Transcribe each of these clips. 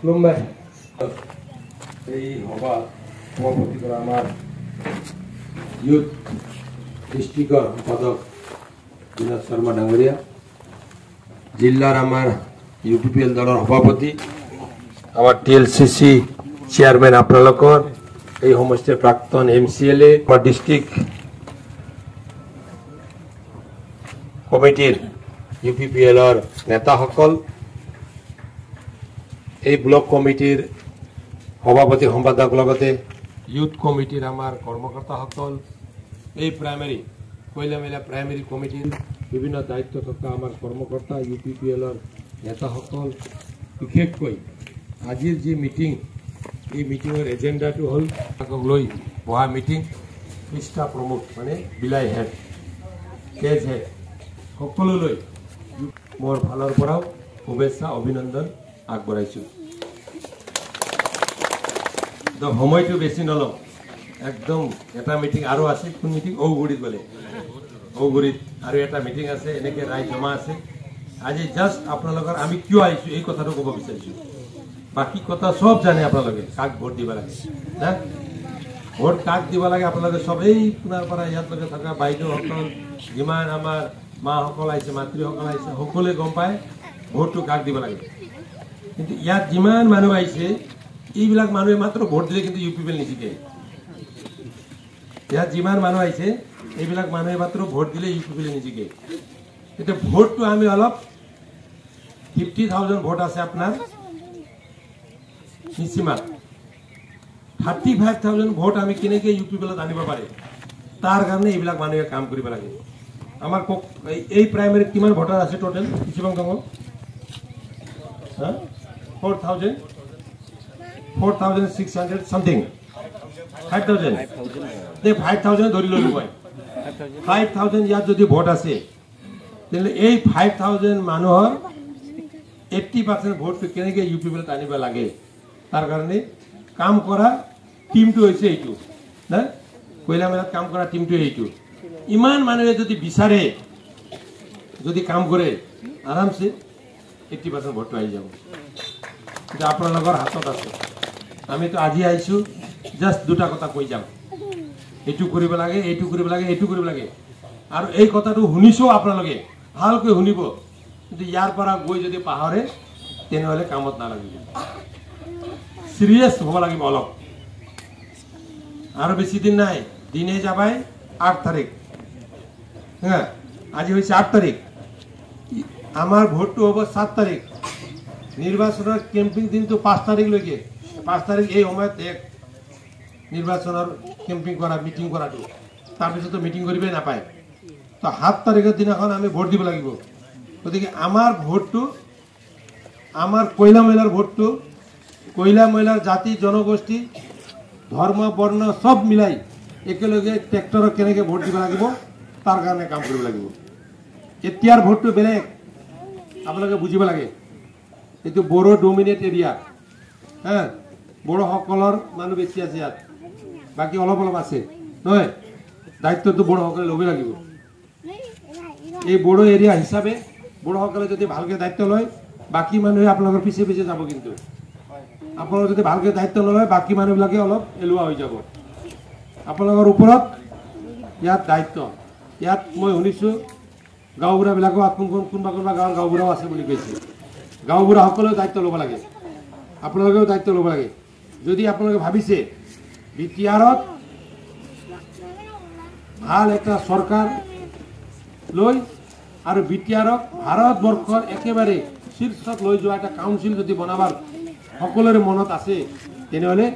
খুলুমবাই এই সভাপতি করা আমার ইউথ ডিস্ট্রিক্টর সম্পাদক বিনোদ শর্মা ডাঙরিয়া, জিল্লার আমার ইউপিপিএল দলের সভাপতি, আমার টিএলসিসি চেয়ারম্যান আপনার এই সমষ্টির প্রাক্তন এমসিএলএ, আমার ডিস্ট্রিক্ট কমিটির ইউপিপিএলৰ নেতাসকল, এই ব্লক কমিটিৰ সভাপতি সম্পাদক, লগতে ইউথ কমিটিৰ আমাৰ কৰ্মকৰ্তাসকল, এই প্ৰাইমেৰী কৈলামেলা প্ৰাইমেৰী কমিটিৰ বিভিন্ন দায়িত্ব থকা আমাৰ কৰ্মকৰ্তা, ইউপিপিএলৰ নেতাসকল, বিশেষকৈ আজিৰ যি মিটিং, এই মিটিঙৰ এজেণ্ডাটো হ'ল লৈ বহা মিটিং, পৃষ্ঠা প্ৰমুখ মানে বিলাই হেড, কেজ হেড সকলোলৈ মোৰ ফালৰ পৰাও শুভেচ্ছা অভিনন্দন আগবঢ়াইছোঁ। সময়টো বেছি নলওঁ, একদম এটা মিটিং আৰু আছে। কোন মিটিং? ঔগুৰিত বোলে, ঔগুৰিত আৰু এটা মিটিং আছে, এনেকৈ ৰাইজ জমা আছে। আজি জাষ্ট আপোনালোকৰ আমি কিয় আহিছোঁ এই কথাটো ক'ব বিচাৰিছোঁ। বাকী কথা চব জানে আপোনালোকে, কাক ভোট দিব লাগে না, ভোট কাক দিব লাগে আপোনালোকে চবেই আপোনাৰ পৰা ইয়াতলৈকে থকা বাইদেউসকল, যিমান আমাৰ মাসকল আহিছে, মাতৃসকল আহিছে, সকলোৱে গম পায় ভোটটো কাক দিব লাগে। কিন্তু ইয়াত যিমান মানুহ আহিছে, এইবিলাক মানুহে মাত্ৰ ভোট দিলে কিন্তু ইউপিপিএল নিজিকে। ইয়াত যিমান মানুহ আহিছে, এইবিলাক মানুহে মাত্ৰ ভোট দিলে ইউপিপিএল নিজিকে। এতিয়া ভোটটো আমি অলপ 50,000 ভোট আছে আপোনাৰ নিচিমাত, 35,000 ভোট আমি কেনেকৈ ইউপিপিএলত আনিব পাৰে, তাৰ কাৰণে এইবিলাক মানুহে কাম কৰিব লাগে। আমাৰ এই প্ৰাইমেৰীত কিমান ভোটাৰ আছে টোটেল? কিমান কম? 4,600 সামথিং, 5,000 ধৰি ললো মই। 5,000 ইয়াত যদি ভোট আছে, তেতিয়াহ'লে এই 5,000 মানুহৰ 80% ভোটটো কেনেকৈ ইউপিপিএলত আনিব লাগে, তাৰ কাৰণে কাম কৰা টিমটো হৈছে এইটো না, কৈলামেলাত কাম কৰা টিমটো এইটো। ইমান মানুহে যদি বিচাৰে, যদি কাম কৰে, আৰামছে 80% ভোটটো আহি যাব। কিন্তু আপোনালোকৰ হাতত আছে। আমিতো আজি আহিছোঁ, জাষ্ট দুটা কথা কৈ যাম, এইটো কৰিব লাগে, এইটো কৰিব লাগে, এইটো কৰিব লাগে। আৰু এই কথাটো শুনিছোঁ, আপোনালোকে ভালকৈ শুনিব। কিন্তু ইয়াৰ পৰা গৈ যদি পাহৰে, তেনেহ'লে কামত নালাগিব। চিৰিয়াছ হ'ব লাগিব অলপ। আৰু বেছি দিন নাই, দিনে যাবাই 8 তাৰিখ। হ্যাঁ, আজি হয়েছে 8 তারিখ, আমার ভোটটো হব 7 তারিখ। নির্বাচনের ক্যাম্পিং দিন তো 5 তারিখ লৈকে, 5 তারিখ এই সময়ত নির্বাচনের ক্যাম্পিং করা, মিটিং করাটো, তাৰপিছত তো মিটিং কৰিবই নাপায়। তো 7 তাৰিখৰ দিনাখন আমি ভোট দিব লাগিব। গতিকে আমাৰ ভোটটো, আমাৰ কৈলা মহিলাৰ ভোটটো, কৈলা মহিলাৰ জাতি জনগোষ্ঠী ধৰ্ম বৰ্ণ সব মিলাই একেলগে ট্ৰেক্টৰক কেনেকৈ ভোট দিব লাগিব তাৰ কাৰণে কাম কৰিব লাগিব। এতিয়াৰ ভোটটো বেলেগ, আপোনালোকে বুজিব লাগে। এইটো বড়ো ডমিনেট এৰিয়া, হ্যাঁ, বড়োসকলৰ মানুহ বেছি আছে ইয়াত, বাকী অলপ অলপ আছে নহয়। দায়িত্বটো বড়োসকলে ল'ব লাগিব। এই বড়ো এৰিয়া হিচাপে বড়োসকলে যদি ভালকৈ দায়িত্ব লয়, বাকী মানুহে আপোনালোকৰ পিছে পিছে যাব। কিন্তু আপোনালোকে যদি ভালকৈ দায়িত্ব নলয়, বাকী মানুহবিলাকে অলপ এলোৱা হৈ যাব। আপোনালোকৰ ওপৰত ইয়াত দায়িত্ব। ইয়াত মই শুনিছোঁ গাঁওবুঢ়াবিলাকো কোনোবা কোনোবা গাঁৱৰ গাঁওবুঢ়াও আছে বুলি কৈছে। গাঁওবুঢ়াসকলেও দায়িত্ব ল'ব লাগে, আপোনালোকেও দায়িত্ব ল'ব লাগে। যদি আপোনালোকে ভাবিছে বিটিআৰত ভাল এটা চৰকাৰ লৈ আৰু বিটিআৰক ভাৰতবৰ্ষৰ একেবাৰে শীৰ্ষত লৈ যোৱা এটা কাউন্সিল যদি বনাবাৰ সকলোৰে মনত আছে, তেনেহ'লে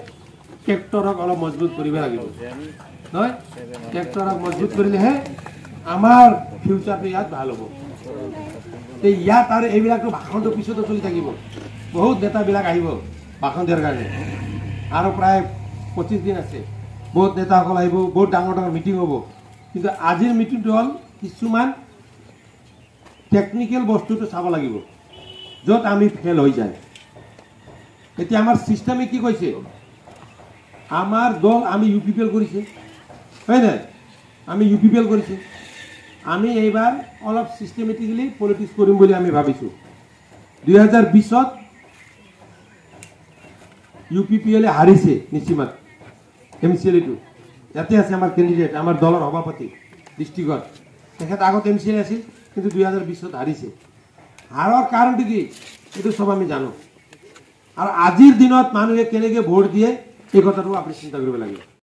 ট্ৰেক্টৰক অলপ মজবুত কৰিব লাগিব নহয়। ট্ৰেক্টৰক মজবুত কৰিলেহে আমাৰ ফিউচাৰটো ইয়াত ভাল হ'ব। ইয়াত আৰু এইবিলাকতো ভাষণটো পিছতো চলি থাকিব। বহুত নেতাবিলাক আহিব ভাষণ দিয়াৰ কাৰণে, আৰু প্ৰায় 25 দিন আছে। বহুত নেতাসকল আহিব, বহুত ডাঙৰ ডাঙৰ মিটিং হ'ব। কিন্তু আজিৰ মিটিংটো হ'ল কিছুমান টেকনিকেল বস্তুটো চাব লাগিব, য'ত আমি ফেল হৈ যায়। এতিয়া আমাৰ চিষ্টেমে কি কৈছে, আমাৰ দল আমি ইউপিপিএল কৰিছে, হয় নাই? আমি ইউপিপিএল কৰিছে। আমি এইবাৰ অলপ চিষ্টেমেটিকলি পলিটিক্স কৰিম বুলি আমি ভাবিছোঁ। 2020ত UPPL হাৰিছে নিচিমাত MCLA ইয়াতে আছে আমাৰ কেণ্ডিডেট আমাৰ দলৰ সভাপতি ডিষ্ট্ৰিক্টত তেখেত আগত MCLA আছিল কিন্তু 2020 হাৰিছে হাৰৰ কাৰণটো কি এইটো সব আমি জানো আৰু আজিৰ দিনত মানুহে কেনেকৈ ভোট দিয়ে এই কথাটো আপুনি চিন্তা কৰিব লাগিব